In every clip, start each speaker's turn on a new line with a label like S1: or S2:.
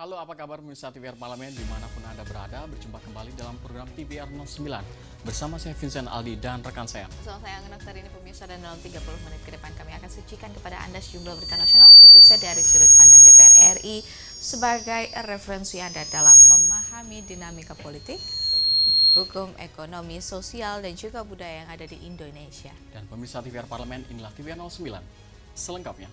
S1: Halo, apa kabar pemirsa TVR Parlemen dimanapun Anda berada, berjumpa kembali dalam program TVR 09 bersama saya Vincent Aldi dan rekan saya.
S2: Bersama saya Angga Noktari ini pemirsa, dan dalam 30 menit ke depan kami akan sucikan kepada Anda sejumlah berita nasional khususnya dari sudut pandang DPR RI sebagai referensi Anda dalam memahami dinamika politik, hukum, ekonomi, sosial, dan juga budaya yang ada di Indonesia.
S1: Dan pemirsa TVR Parlemen, inilah TVR 09 selengkapnya.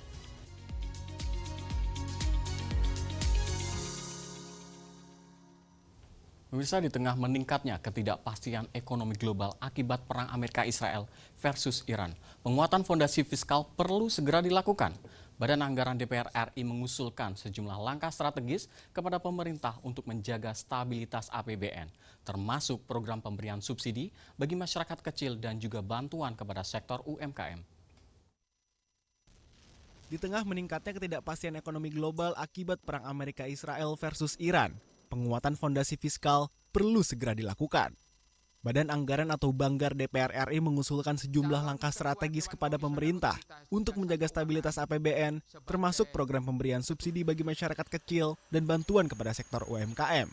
S1: Pemirsa, di tengah meningkatnya ketidakpastian ekonomi global akibat perang Amerika-Israel versus Iran, penguatan fondasi fiskal perlu segera dilakukan. Badan Anggaran DPR RI mengusulkan sejumlah langkah strategis kepada pemerintah untuk menjaga stabilitas APBN, termasuk program pemberian subsidi bagi masyarakat kecil dan juga bantuan kepada sektor UMKM.
S3: Di tengah meningkatnya ketidakpastian ekonomi global akibat perang Amerika-Israel versus Iran, penguatan fondasi fiskal perlu segera dilakukan. Badan Anggaran atau Banggar DPR RI mengusulkan sejumlah langkah strategis kepada pemerintah untuk menjaga stabilitas APBN, termasuk program pemberian subsidi bagi masyarakat kecil dan bantuan kepada sektor UMKM.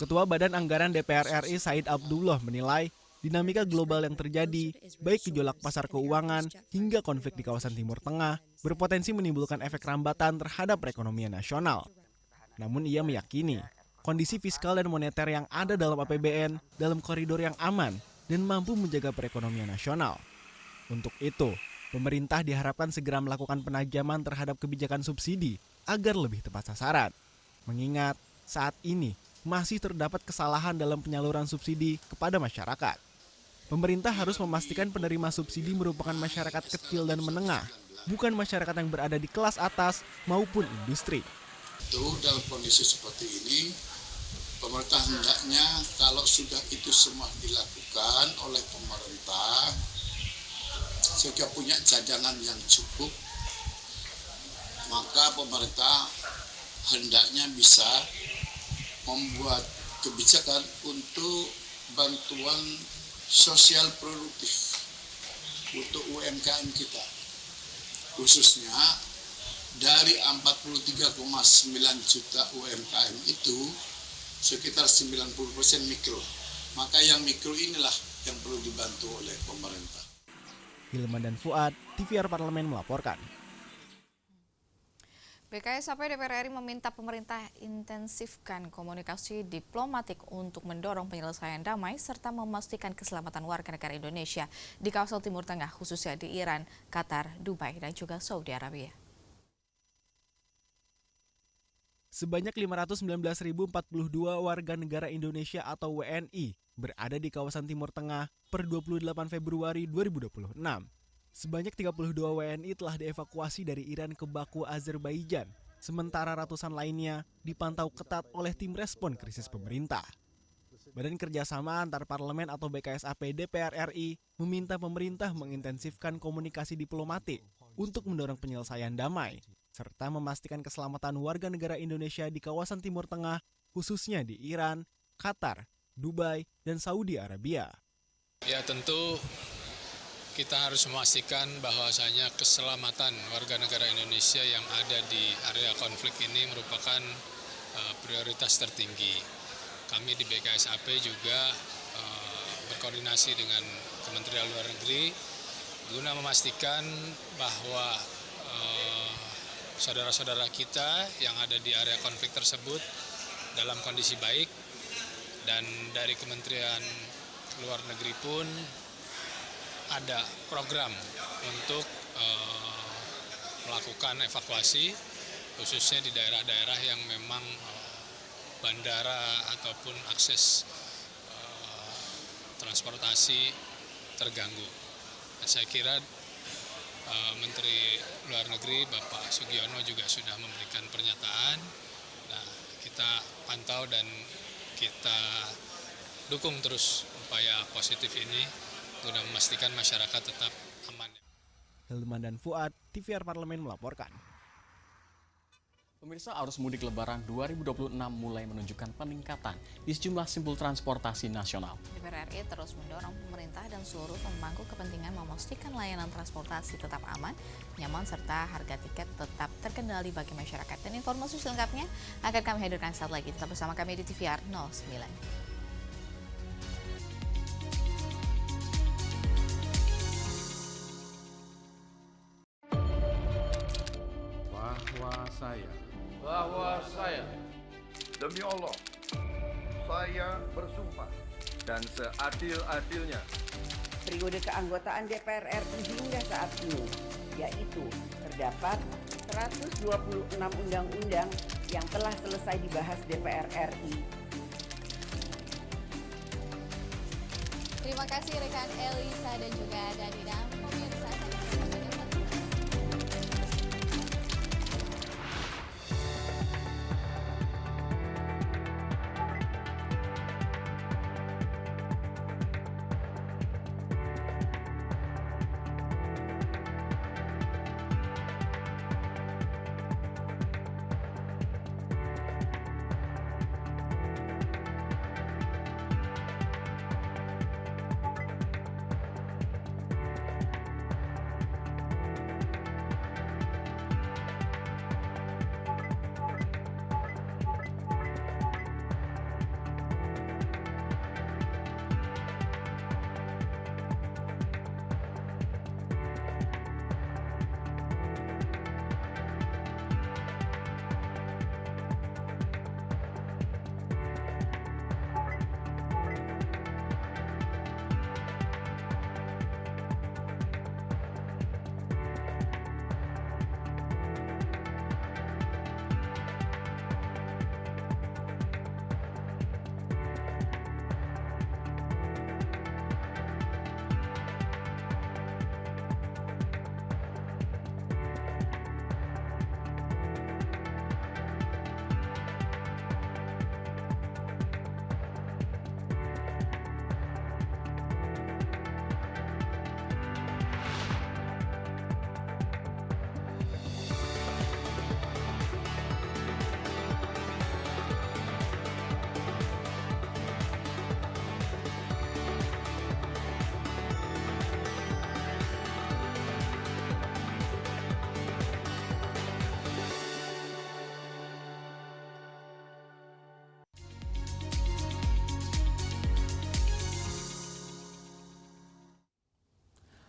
S3: Ketua Badan Anggaran DPR RI Said Abdullah menilai dinamika global yang terjadi, baik gejolak pasar keuangan hingga konflik di kawasan Timur Tengah, berpotensi menimbulkan efek rambatan terhadap perekonomian nasional. Namun ia meyakini kondisi fiskal dan moneter yang ada dalam APBN dalam koridor yang aman dan mampu menjaga perekonomian nasional. Untuk itu, pemerintah diharapkan segera melakukan penajaman terhadap kebijakan subsidi agar lebih tepat sasaran. Mengingat saat ini masih terdapat kesalahan dalam penyaluran subsidi kepada masyarakat. Pemerintah harus memastikan penerima subsidi merupakan masyarakat kecil dan menengah, bukan masyarakat yang berada di kelas atas maupun industri.
S4: Dalam kondisi seperti ini, pemerintah hendaknya kalau sudah itu semua dilakukan oleh pemerintah, sehingga punya cadangan yang cukup, maka pemerintah hendaknya bisa membuat kebijakan untuk bantuan sosial produktif untuk UMKM kita, khususnya dari 43,9 juta UMKM itu sekitar 90% mikro. Maka yang mikro inilah yang perlu dibantu oleh pemerintah.
S3: Hilman dan Fuad, TVR Parlemen melaporkan.
S2: BKSAP DPR RI meminta pemerintah intensifkan komunikasi diplomatik untuk mendorong penyelesaian damai serta memastikan keselamatan warga negara Indonesia di kawasan Timur Tengah, khususnya di Iran, Qatar, Dubai, dan juga Saudi Arabia.
S3: Sebanyak 519.042 warga negara Indonesia atau WNI berada di kawasan Timur Tengah per 28 Februari 2026. Sebanyak 32 WNI telah dievakuasi dari Iran ke Baku, Azerbaijan, sementara ratusan lainnya dipantau ketat oleh tim respon krisis pemerintah. Badan Kerjasama Antar Parlemen atau BKSAP DPR RI meminta pemerintah mengintensifkan komunikasi diplomatik untuk mendorong penyelesaian damai, serta memastikan keselamatan warga negara Indonesia di kawasan Timur Tengah, khususnya di Iran, Qatar, Dubai, dan Saudi Arabia.
S5: Ya, tentu kita harus memastikan bahwasanya keselamatan warga negara Indonesia yang ada di area konflik ini merupakan prioritas tertinggi. Kami di BKSAP juga berkoordinasi dengan Kementerian Luar Negeri guna memastikan bahwa saudara-saudara kita yang ada di area konflik tersebut dalam kondisi baik, dan dari Kementerian Luar Negeri pun ada program untuk melakukan evakuasi khususnya di daerah-daerah yang memang bandara ataupun akses transportasi terganggu. Dan saya kira Menteri Luar Negeri Bapak Sugiono juga sudah memberikan pernyataan. Nah, kita pantau dan kita dukung terus upaya positif ini guna memastikan masyarakat tetap aman.
S3: Hilman dan Fuad, TVR Parlemen melaporkan.
S1: Pemirsa, arus mudik Lebaran 2026 mulai menunjukkan peningkatan di sejumlah simpul transportasi nasional.
S2: DPR RI terus mendorong pemerintah dan seluruh pemangku kepentingan memastikan layanan transportasi tetap aman, nyaman, serta harga tiket tetap terkendali bagi masyarakat. Dan informasi selengkapnya akan kami hadirkan saat lagi. Tetap bersama kami di TVR 09.
S6: bahwa saya demi Allah saya bersumpah dan seadil-adilnya
S7: periode keanggotaan DPR RI hingga saat ini, yaitu terdapat 126 undang-undang yang telah selesai dibahas DPR RI.
S2: Terima kasih rekan Elisa dan juga Danida. Pemirsa,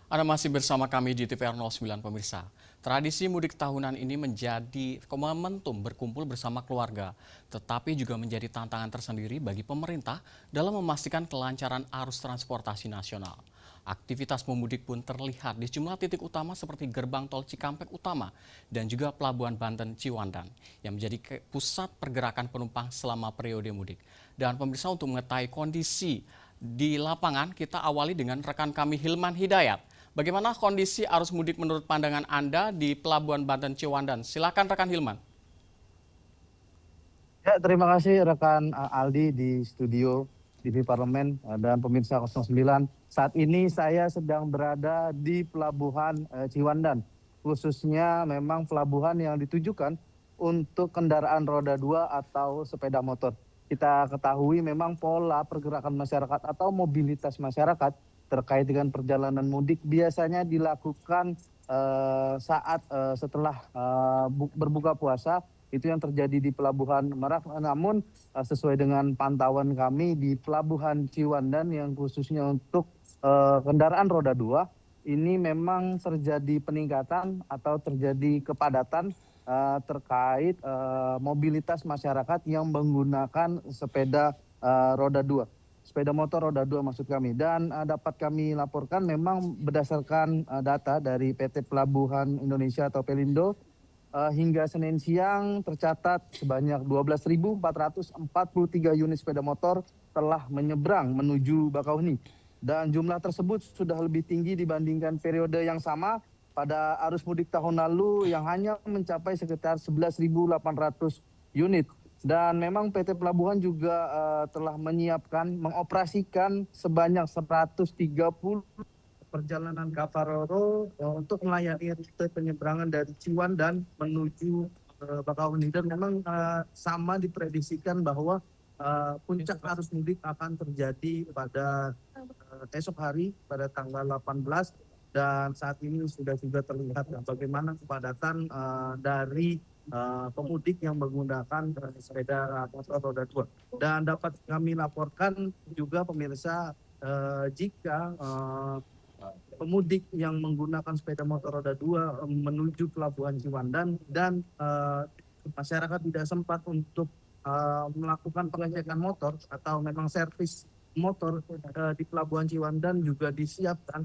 S1: Anda masih bersama kami di TVR 09 pemirsa. Tradisi mudik tahunan ini menjadi momentum berkumpul bersama keluarga, tetapi juga menjadi tantangan tersendiri bagi pemerintah dalam memastikan kelancaran arus transportasi nasional. Aktivitas memudik pun terlihat di sejumlah titik utama seperti gerbang tol Cikampek Utama dan juga Pelabuhan Banten Ciwandan yang menjadi pusat pergerakan penumpang selama periode mudik. Dan pemirsa, untuk mengetahui kondisi di lapangan, kita awali dengan rekan kami Hilman Hidayat. Bagaimana kondisi arus mudik menurut pandangan Anda di Pelabuhan Banten Ciwandan? Silakan rekan Hilman.
S8: Ya, terima kasih rekan Aldi di studio TV Parlemen dan pemirsa 09. Saat ini saya sedang berada di Pelabuhan Ciwandan. Khususnya memang pelabuhan yang ditujukan untuk kendaraan roda 2 atau sepeda motor. Kita ketahui memang pola pergerakan masyarakat atau mobilitas masyarakat terkait dengan perjalanan mudik biasanya dilakukan saat setelah berbuka puasa, itu yang terjadi di Pelabuhan Merak. Namun sesuai dengan pantauan kami di Pelabuhan Ciwandan yang khususnya untuk kendaraan roda 2, ini memang terjadi peningkatan atau terjadi kepadatan terkait mobilitas masyarakat yang menggunakan sepeda roda 2. Sepeda motor roda 2 maksud kami. Dan dapat kami laporkan memang berdasarkan data dari PT Pelabuhan Indonesia atau Pelindo, hingga Senin siang tercatat sebanyak 12.443 unit sepeda motor telah menyeberang menuju Bakauheni. Dan jumlah tersebut sudah lebih tinggi dibandingkan periode yang sama pada arus mudik tahun lalu yang hanya mencapai sekitar 11.800 unit. Dan memang PT Pelabuhan juga telah mengoperasikan sebanyak 130 perjalanan kapal ro-ro untuk melayani rute penyeberangan dari Ciwandan menuju Bakauheni, dan memang sama diprediksikan bahwa puncak arus mudik akan terjadi pada esok hari pada tanggal 18, dan saat ini sudah juga terlihat bagaimana kepadatan dari pemudik yang menggunakan sepeda motor roda 2. Dan dapat kami laporkan juga pemirsa, jika pemudik yang menggunakan sepeda motor roda 2 menuju Pelabuhan Ciwandan dan masyarakat tidak sempat untuk melakukan pengecekan motor atau memang servis motor di Pelabuhan Ciwandan, juga disiapkan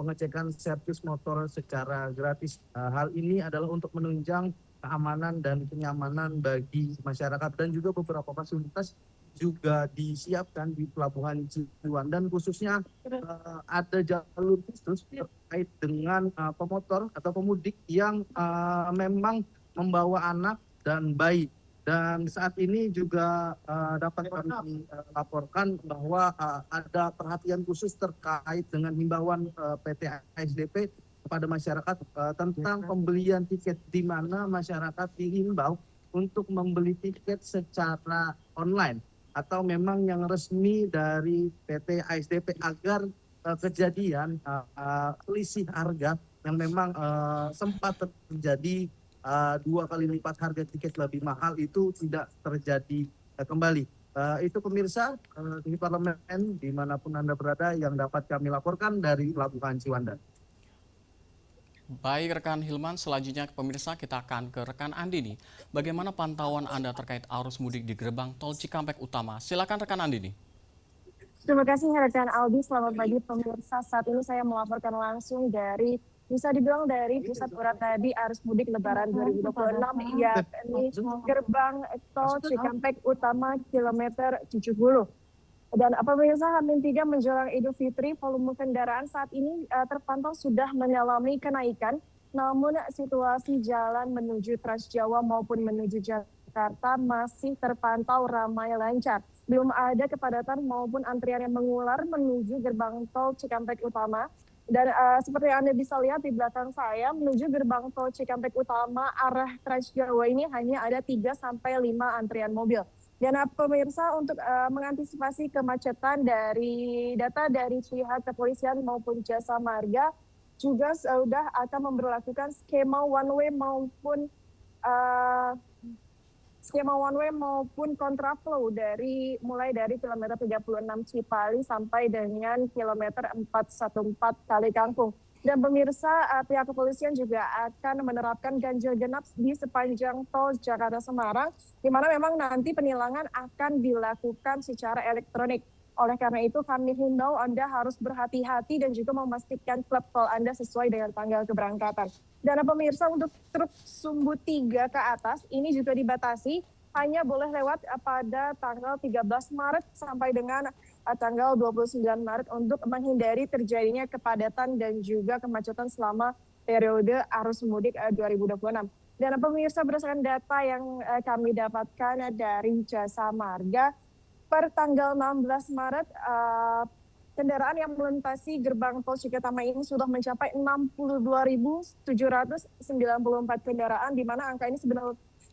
S8: pengecekan servis motor secara gratis. Hal ini adalah untuk menunjang keamanan dan kenyamanan bagi masyarakat, dan juga beberapa fasilitas juga disiapkan di Pelabuhan Ciwandan, khususnya ada jalur khusus terkait dengan pemotor atau pemudik yang memang membawa anak dan bayi. Dan saat ini juga dapat kami laporkan bahwa ada perhatian khusus terkait dengan himbauan PT ASDP kepada masyarakat tentang pembelian tiket, di mana masyarakat dihimbau untuk membeli tiket secara online atau memang yang resmi dari PT ASDP, agar kejadian selisih harga yang memang sempat terjadi 2 kali lipat harga tiket lebih mahal itu tidak terjadi kembali. Itu pemirsa di parlemen dimanapun Anda berada yang dapat kami laporkan dari Pelabuhan Ciwandan.
S1: Baik rekan Hilman, selanjutnya pemirsa kita akan ke rekan Andini. Bagaimana pantauan Anda terkait arus mudik di gerbang tol Cikampek Utama? Silakan rekan Andini.
S9: Terima kasih rekan Aldi, selamat pagi pemirsa. Saat ini saya melaporkan langsung dari, bisa dibilang dari pusat urat nadi arus mudik Lebaran 2026, yakni gerbang tol Cikampek Utama kilometer 70. Dan pemirsa, H-3 menjelang Idul Fitri, volume kendaraan saat ini terpantau sudah mengalami kenaikan. Namun situasi jalan menuju Trans Jawa maupun menuju Jakarta masih terpantau ramai lancar. Belum ada kepadatan maupun antrian yang mengular menuju gerbang tol Cikampek Utama. Dan seperti Anda bisa lihat di belakang saya, menuju gerbang tol Cikampek Utama arah Trans Jawa ini hanya ada 3-5 antrian mobil. Dan pemirsa, untuk mengantisipasi kemacetan, dari data dari pihak kepolisian maupun jasa marga juga sudah akan memberlakukan skema one way maupun kontraflow mulai dari kilometer 36 Cipali sampai dengan kilometer 414 Kali Kangkung. Dan pemirsa, pihak kepolisian juga akan menerapkan ganjil genap di sepanjang tol Jakarta Semarang, di mana memang nanti penilangan akan dilakukan secara elektronik. Oleh karena itu kami himbau Anda harus berhati-hati dan juga memastikan klub tol Anda sesuai dengan tanggal keberangkatan. Dan pemirsa, untuk truk sumbu 3 ke atas ini juga dibatasi, hanya boleh lewat pada tanggal 13 Maret sampai dengan tanggal 29 Maret untuk menghindari terjadinya kepadatan dan juga kemacetan selama periode arus mudik 2026. Dan pemirsa, berdasarkan data yang kami dapatkan dari jasa marga, per tanggal 16 Maret kendaraan yang melintasi gerbang tol Cikatama ini sudah mencapai 62.794 kendaraan, di mana angka ini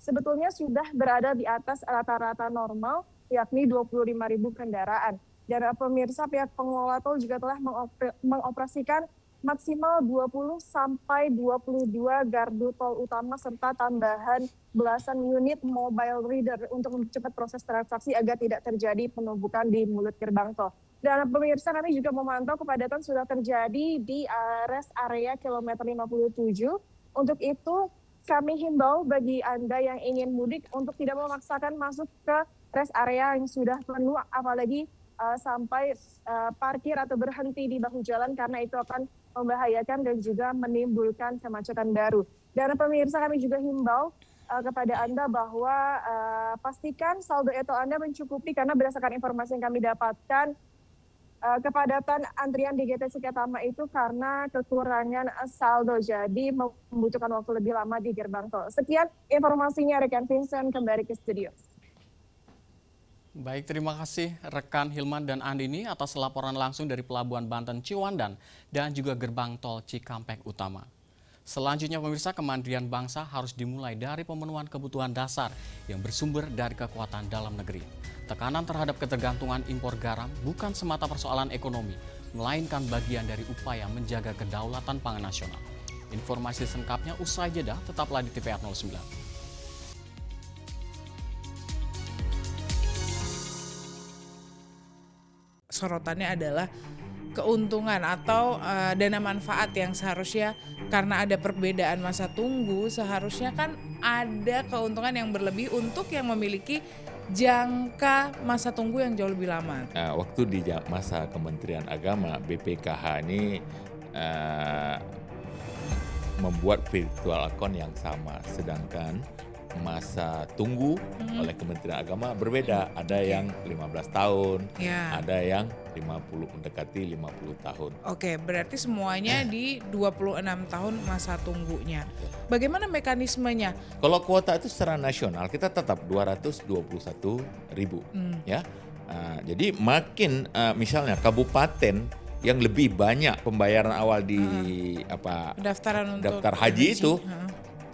S9: sebetulnya sudah berada di atas rata-rata normal, yakni 25.000 kendaraan. Dan pemirsa, pihak pengelola tol juga telah mengoperasikan maksimal 20 sampai 22 gardu tol utama serta tambahan belasan unit mobile reader untuk mempercepat proses transaksi agar tidak terjadi penumpukan di mulut gerbang tol. Dan pemirsa, kami juga memantau kepadatan sudah terjadi di rest area kilometer 57. Untuk itu kami himbau bagi Anda yang ingin mudik untuk tidak memaksakan masuk ke rest area yang sudah penuh, apalagi sampai parkir atau berhenti di bahu jalan, karena itu akan membahayakan dan juga menimbulkan kemacetan baru. Dan pemirsa, kami juga himbau kepada Anda bahwa pastikan saldo ETO Anda mencukupi, karena berdasarkan informasi yang kami dapatkan, kepadatan antrian di GT Cikatama itu karena kekurangan saldo, jadi membutuhkan waktu lebih lama di gerbang tol. Sekian informasinya rekan Vincent, kembali ke studio.
S1: Baik, terima kasih rekan Hilman dan Andini atas laporan langsung dari Pelabuhan Banten Ciwandan dan juga gerbang tol Cikampek Utama. Selanjutnya pemirsa, kemandirian bangsa harus dimulai dari pemenuhan kebutuhan dasar yang bersumber dari kekuatan dalam negeri. Tekanan terhadap ketergantungan impor garam bukan semata persoalan ekonomi, melainkan bagian dari upaya menjaga kedaulatan pangan nasional. Informasi selengkapnya usai jeda, tetaplah di TVR 09.
S10: Sorotannya adalah keuntungan atau dana manfaat yang seharusnya karena ada perbedaan masa tunggu, seharusnya kan ada keuntungan yang berlebih untuk yang memiliki jangka masa tunggu yang jauh lebih lama.
S11: Waktu di masa Kementerian Agama, BPKH ini membuat virtual account yang sama, sedangkan masa tunggu oleh Kementerian Agama berbeda. Ada yang 15 tahun, ada yang 50, mendekati 50 tahun.
S10: Oke, berarti semuanya di 26 tahun masa tunggunya. Bagaimana mekanismenya?
S11: Kalau kuota itu secara nasional kita tetap 221.000 ya. Jadi makin misalnya kabupaten yang lebih banyak pembayaran awal di daftar haji itu,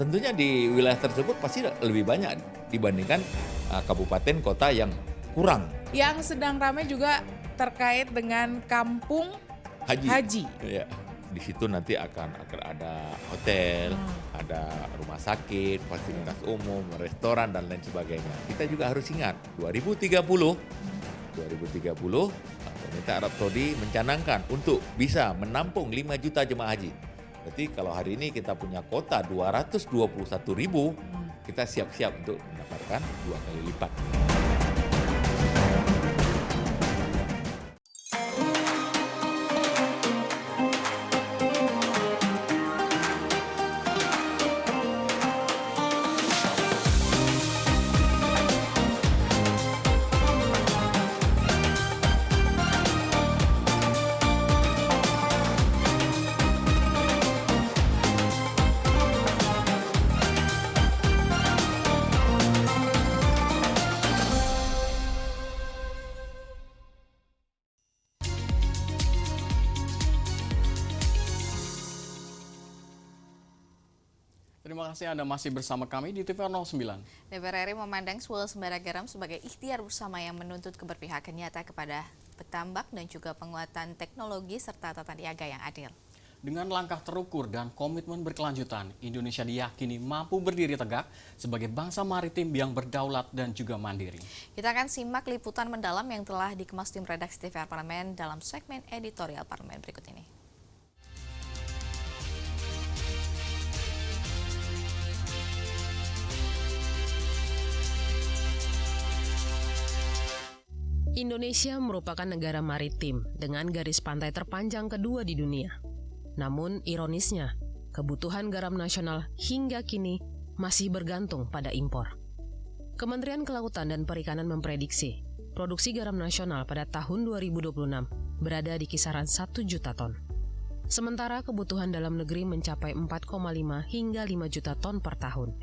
S11: tentunya di wilayah tersebut pasti lebih banyak dibandingkan kabupaten kota yang kurang.
S10: Yang sedang ramai juga terkait dengan kampung haji.
S11: Ya. Di situ nanti akan ada hotel, ada rumah sakit, fasilitas umum, restoran dan lain sebagainya. Kita juga harus ingat 2030 pemerintah Arab Saudi mencanangkan untuk bisa menampung 5 juta jemaah haji. Berarti kalau hari ini kita punya kuota 221.000, kita siap-siap untuk mendapatkan 2 kali lipat.
S1: Terima kasih Anda masih bersama kami di TVR 09.
S2: DPR RI memandang swasembada garam sebagai ikhtiar bersama yang menuntut keberpihakan nyata kepada petambak dan juga penguatan teknologi serta tata niaga yang adil.
S1: Dengan langkah terukur dan komitmen berkelanjutan, Indonesia diyakini mampu berdiri tegak sebagai bangsa maritim yang berdaulat dan juga mandiri.
S2: Kita akan simak liputan mendalam yang telah dikemas tim redaksi TVR Parlemen dalam segmen editorial Parlemen berikut ini.
S12: Indonesia merupakan negara maritim dengan garis pantai terpanjang kedua di dunia. Namun ironisnya, kebutuhan garam nasional hingga kini masih bergantung pada impor. Kementerian Kelautan dan Perikanan memprediksi produksi garam nasional pada tahun 2026 berada di kisaran 1 juta ton. Sementara kebutuhan dalam negeri mencapai 4,5 hingga 5 juta ton per tahun,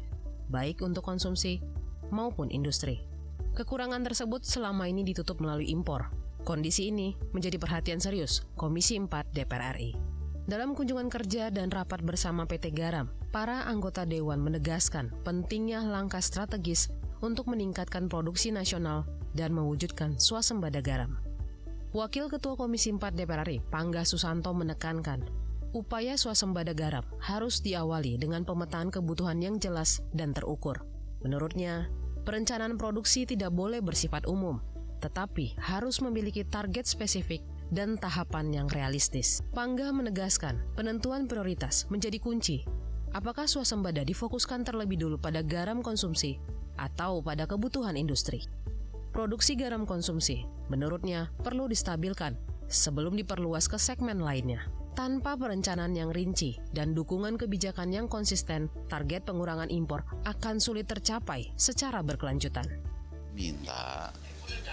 S12: baik untuk konsumsi maupun industri. Kekurangan tersebut selama ini ditutup melalui impor. Kondisi ini menjadi perhatian serius Komisi 4 DPR RI. Dalam kunjungan kerja dan rapat bersama PT Garam, para anggota Dewan menegaskan pentingnya langkah strategis untuk meningkatkan produksi nasional dan mewujudkan swasembada garam. Wakil Ketua Komisi 4 DPR RI, Pangga Susanto menekankan, upaya swasembada garam harus diawali dengan pemetaan kebutuhan yang jelas dan terukur. Menurutnya, perencanaan produksi tidak boleh bersifat umum, tetapi harus memiliki target spesifik dan tahapan yang realistis. Pangga menegaskan penentuan prioritas menjadi kunci. Apakah swasembada difokuskan terlebih dulu pada garam konsumsi atau pada kebutuhan industri? Produksi garam konsumsi, menurutnya, perlu distabilkan sebelum diperluas ke segmen lainnya. Tanpa perencanaan yang rinci dan dukungan kebijakan yang konsisten, target pengurangan impor akan sulit tercapai secara berkelanjutan.
S13: Minta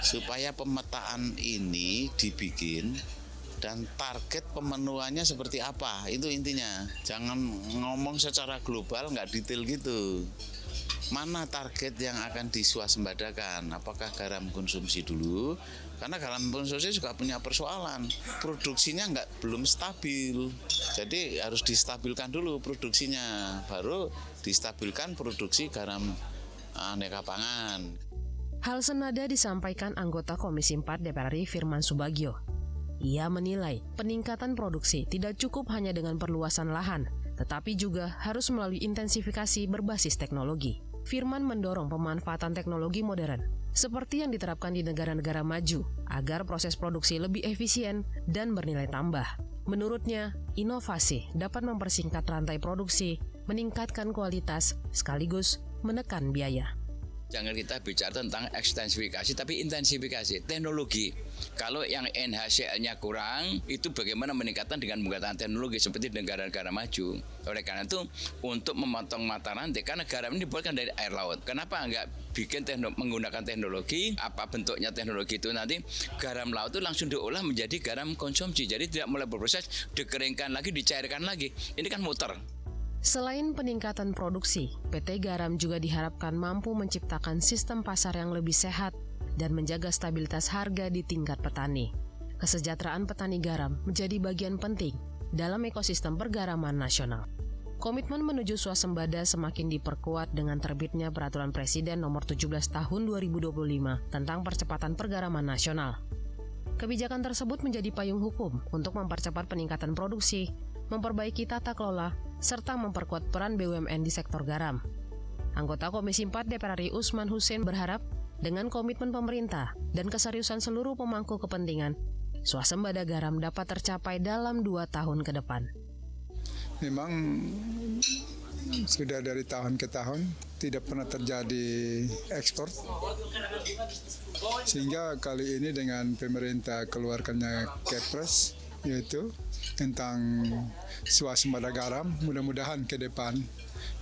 S13: supaya pemetaan ini dibikin dan target pemenuhannya seperti apa, itu intinya. Jangan ngomong secara global, nggak detail gitu. mana target yang akan diswasembadakan, apakah garam konsumsi dulu, karena garam konsumsi juga punya persoalan, produksinya belum stabil, jadi harus distabilkan dulu produksinya, baru distabilkan produksi garam aneka pangan.
S12: Hal senada disampaikan anggota Komisi 4 DPR RI Firman Subagio. Ia menilai peningkatan produksi tidak cukup hanya dengan perluasan lahan, tetapi juga harus melalui intensifikasi berbasis teknologi. Firman mendorong pemanfaatan teknologi modern, seperti yang diterapkan di negara-negara maju, agar proses produksi lebih efisien dan bernilai tambah. Menurutnya, inovasi dapat mempersingkat rantai produksi, meningkatkan kualitas, sekaligus menekan biaya.
S14: Jangan kita bicara tentang ekstensifikasi, tapi intensifikasi teknologi. Kalau yang NHCl-nya kurang, itu bagaimana meningkatkan dengan menggunakan teknologi seperti negara-negara maju. Oleh karena itu, untuk memotong mata rantai, karena garam ini dibuatkan dari air laut. Kenapa enggak bikin menggunakan teknologi? Apa bentuknya teknologi itu nanti? Garam laut itu langsung diolah menjadi garam konsumsi. Jadi tidak mulai berproses, dikeringkan lagi, dicairkan lagi. Ini kan muter.
S12: Selain peningkatan produksi, PT Garam juga diharapkan mampu menciptakan sistem pasar yang lebih sehat dan menjaga stabilitas harga di tingkat petani. Kesejahteraan petani garam menjadi bagian penting dalam ekosistem pergaraman nasional. Komitmen menuju swasembada semakin diperkuat dengan terbitnya Peraturan Presiden Nomor 17 Tahun 2025 tentang percepatan pergaraman nasional. Kebijakan tersebut menjadi payung hukum untuk mempercepat peningkatan produksi, memperbaiki tata kelola, serta memperkuat peran BUMN di sektor garam. Anggota Komisi 4 DPR RI Usman Hussein berharap dengan komitmen pemerintah dan keseriusan seluruh pemangku kepentingan, swasembada garam dapat tercapai dalam 2 tahun ke depan.
S15: Memang sudah dari tahun ke tahun tidak pernah terjadi ekspor, sehingga kali ini dengan pemerintah keluarkannya Kepres, yaitu tentang swasembada garam, mudah-mudahan ke depan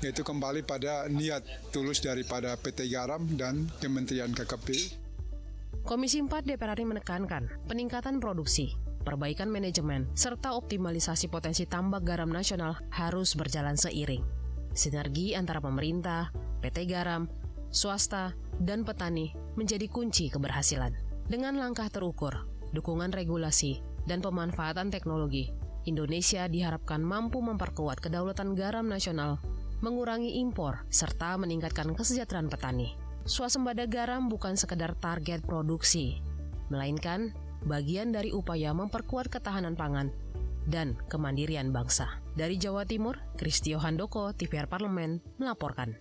S15: yaitu kembali pada niat tulus daripada PT Garam dan Kementerian KKP.
S12: Komisi 4 DPR RI menekankan peningkatan produksi, perbaikan manajemen, serta optimalisasi potensi tambak garam nasional harus berjalan seiring. Sinergi antara pemerintah, PT Garam, swasta, dan petani menjadi kunci keberhasilan. Dengan langkah terukur, dukungan regulasi, dan pemanfaatan teknologi, Indonesia diharapkan mampu memperkuat kedaulatan garam nasional, mengurangi impor, serta meningkatkan kesejahteraan petani. Swasembada garam bukan sekedar target produksi, melainkan bagian dari upaya memperkuat ketahanan pangan dan kemandirian bangsa. Dari Jawa Timur, Kristio Handoko, TVR Parlemen, melaporkan.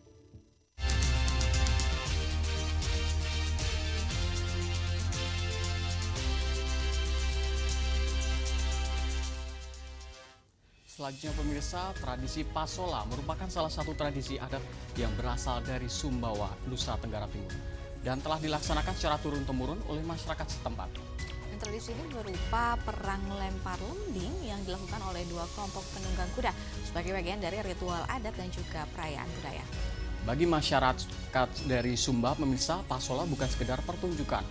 S1: Selanjutnya pemirsa, tradisi Pasola merupakan salah satu tradisi adat yang berasal dari Sumbawa, Nusa Tenggara Timur, dan telah dilaksanakan secara turun-temurun oleh masyarakat setempat.
S2: Dan tradisi ini berupa perang lempar lembing yang dilakukan oleh 2 kelompok penunggang kuda sebagai bagian dari ritual adat dan juga perayaan budaya.
S1: Bagi masyarakat dari Sumba, pemirsa, Pasola bukan sekedar pertunjukan,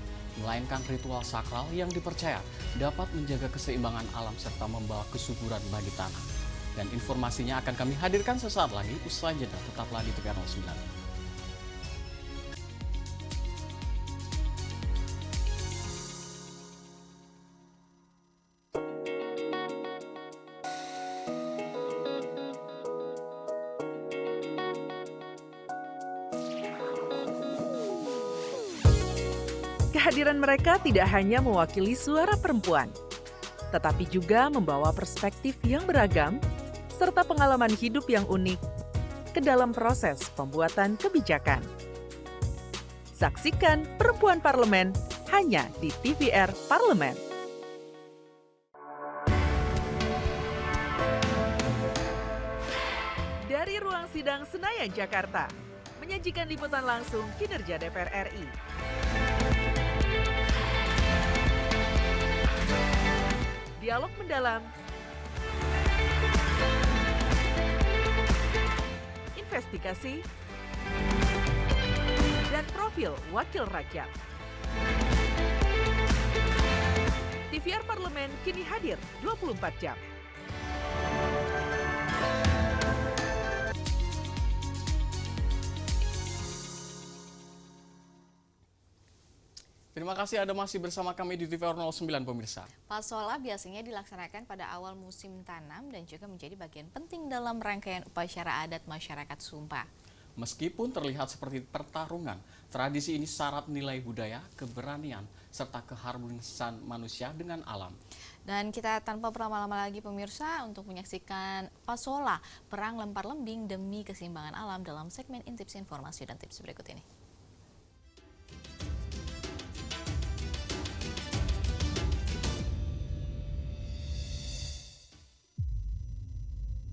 S1: melainkan ritual sakral yang dipercaya dapat menjaga keseimbangan alam serta membawa kesuburan bagi tanah. Dan informasinya akan kami hadirkan sesaat lagi, usai jeda. Tetaplah di TVR 09.
S16: Kehadiran mereka tidak hanya mewakili suara perempuan, tetapi juga membawa perspektif yang beragam serta pengalaman hidup yang unik ke dalam proses pembuatan kebijakan. Saksikan Perempuan Parlemen hanya di TVR Parlemen. Dari ruang sidang Senayan, Jakarta, menyajikan liputan langsung kinerja DPR RI. Dialog mendalam, investigasi, dan profil wakil rakyat. TVR Parlemen kini hadir 24 jam.
S1: Terima kasih Anda masih bersama kami di TV 09 pemirsa.
S2: Pasola biasanya dilaksanakan pada awal musim tanam dan juga menjadi bagian penting dalam rangkaian upacara adat masyarakat Sumba.
S1: Meskipun terlihat seperti pertarungan, tradisi ini syarat nilai budaya, keberanian, serta keharmonisan manusia dengan alam.
S2: Dan kita tanpa berlama-lama lagi pemirsa untuk menyaksikan Pasola, perang lempar lembing demi keseimbangan alam dalam segmen Intips Informasi dan Tips berikut ini.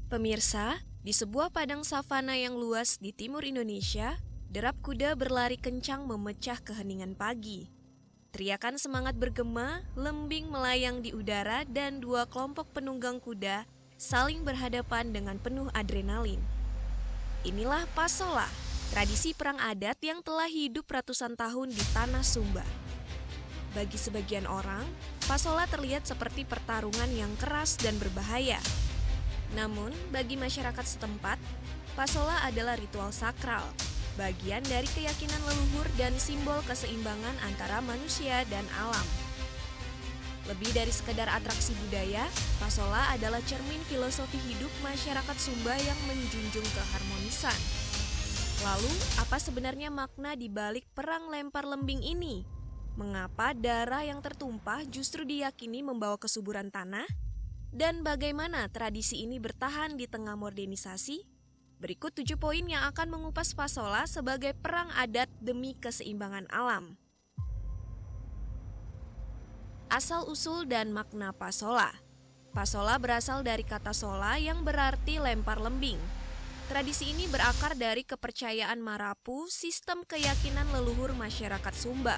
S17: Pemirsa, di sebuah padang savana yang luas di timur Indonesia, derap kuda berlari kencang memecah keheningan pagi. Teriakan semangat bergema, lembing melayang di udara dan dua kelompok penunggang kuda saling berhadapan dengan penuh adrenalin. Inilah Pasola, tradisi perang adat yang telah hidup ratusan tahun di tanah Sumba. Bagi sebagian orang, Pasola terlihat seperti pertarungan yang keras dan berbahaya. Namun, bagi masyarakat setempat, Pasola adalah ritual sakral, bagian dari keyakinan leluhur dan simbol keseimbangan antara manusia dan alam. Lebih dari sekedar atraksi budaya, Pasola adalah cermin filosofi hidup masyarakat Sumba yang menjunjung keharmonisan. Lalu, apa sebenarnya makna di balik perang lempar lembing ini? Mengapa darah yang tertumpah justru diyakini membawa kesuburan tanah? Dan bagaimana tradisi ini bertahan di tengah modernisasi? Berikut 7 poin yang akan mengupas Pasola sebagai perang adat demi keseimbangan alam. Asal-usul dan makna Pasola. Pasola berasal dari kata sola yang berarti lempar lembing. Tradisi ini berakar dari kepercayaan Marapu, sistem keyakinan leluhur masyarakat Sumba.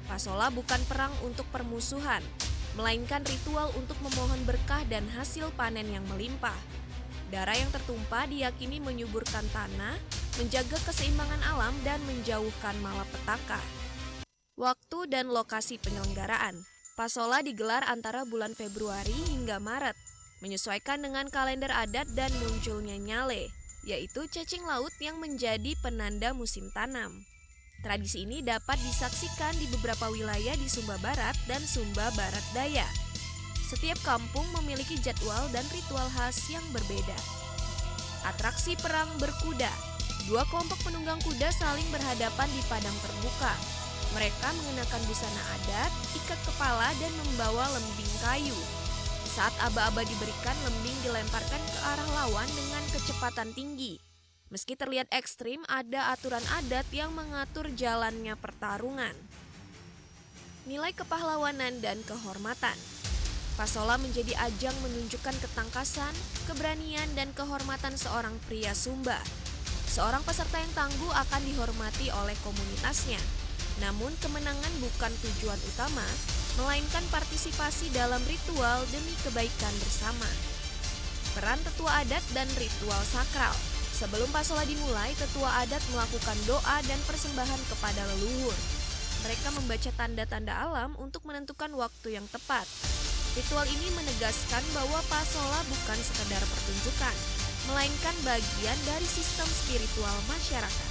S17: Pasola bukan perang untuk permusuhan, melainkan ritual untuk memohon berkah dan hasil panen yang melimpah. Darah yang tertumpah diyakini menyuburkan tanah, menjaga keseimbangan alam, dan menjauhkan malapetaka. Waktu dan lokasi penyelenggaraan. Pasola digelar antara bulan Februari hingga Maret, menyesuaikan dengan kalender adat dan munculnya nyale, yaitu cacing laut yang menjadi penanda musim tanam. Tradisi ini dapat disaksikan di beberapa wilayah di Sumba Barat dan Sumba Barat Daya. Setiap kampung memiliki jadwal dan ritual khas yang berbeda. Atraksi perang berkuda. Dua kelompok penunggang kuda saling berhadapan di padang terbuka. Mereka mengenakan busana adat, ikat kepala, dan membawa lembing kayu. Saat aba-aba diberikan, lembing dilemparkan ke arah lawan dengan kecepatan tinggi. Meski terlihat ekstrim, ada aturan adat yang mengatur jalannya pertarungan. Nilai kepahlawanan dan kehormatan. Pasola menjadi ajang menunjukkan ketangkasan, keberanian, dan kehormatan seorang pria Sumba. Seorang peserta yang tangguh akan dihormati oleh komunitasnya. Namun kemenangan bukan tujuan utama, melainkan partisipasi dalam ritual demi kebaikan bersama. Peran tetua adat dan ritual sakral. Sebelum Pasola dimulai, tetua adat melakukan doa dan persembahan kepada leluhur. Mereka membaca tanda-tanda alam untuk menentukan waktu yang tepat. Ritual ini menegaskan bahwa Pasola bukan sekedar pertunjukan, melainkan bagian dari sistem spiritual masyarakat.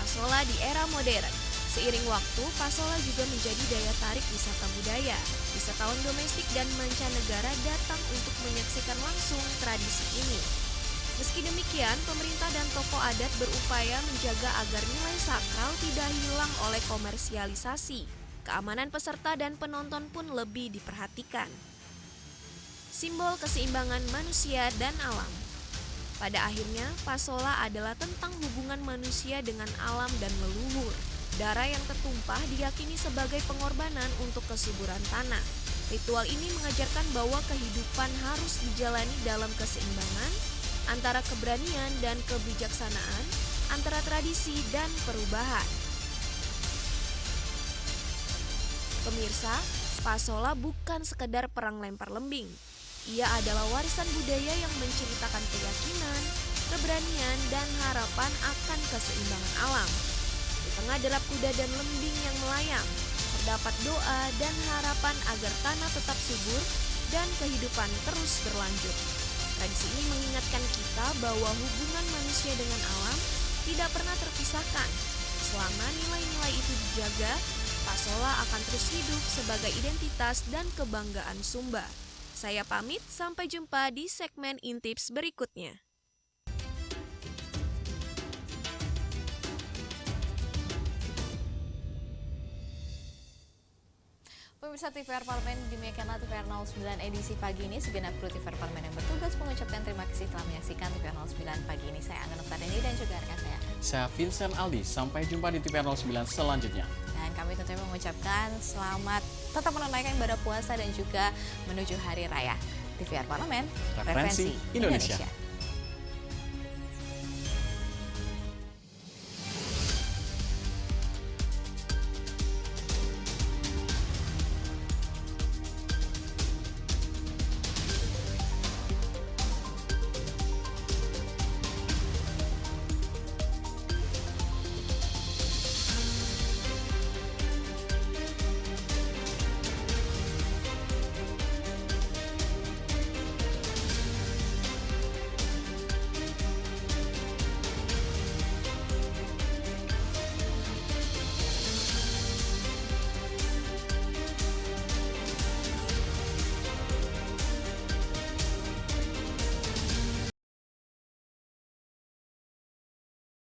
S17: Pasola di era modern. Seiring waktu, Pasola juga menjadi daya tarik wisata budaya. Wisatawan domestik dan mancanegara datang untuk menyaksikan langsung tradisi ini. Meski demikian, pemerintah dan tokoh adat berupaya menjaga agar nilai sakral tidak hilang oleh komersialisasi. Keamanan peserta dan penonton pun lebih diperhatikan. Simbol keseimbangan manusia dan alam. Pada akhirnya, Pasola adalah tentang hubungan manusia dengan alam dan leluhur. Darah yang tertumpah diyakini sebagai pengorbanan untuk kesuburan tanah. Ritual ini mengajarkan bahwa kehidupan harus dijalani dalam keseimbangan antara keberanian dan kebijaksanaan, antara tradisi dan perubahan. Pemirsa, Pasola bukan sekedar perang lempar lembing. Ia adalah warisan budaya yang menceritakan keyakinan, keberanian, dan harapan akan keseimbangan alam. Di tengah derap kuda dan lembing yang melayang, terdapat doa dan harapan agar tanah tetap subur dan kehidupan terus berlanjut. Tradisi ini mengingatkan kita bahwa hubungan manusia dengan alam tidak pernah terpisahkan. selama nilai-nilai itu dijaga, Pasola akan terus hidup sebagai identitas dan kebanggaan Sumba. Saya pamit, sampai jumpa di segmen Intips berikutnya.
S2: Pemirsa TVR Parlemen, demikianlah TVR 09 edisi pagi ini. Segenap kru TVR Parlemen yang bertugas mengucapkan terima kasih telah menyaksikan TVR 09 pagi ini. Saya Angga Noktadeni dan juga rekan
S1: saya Vincent Aldi. Sampai jumpa di TVR 09 selanjutnya.
S2: Dan kami tentunya mengucapkan selamat tetap menunaikan ibadah puasa dan juga menuju hari raya. TVR Parlemen,
S1: Referensi Indonesia.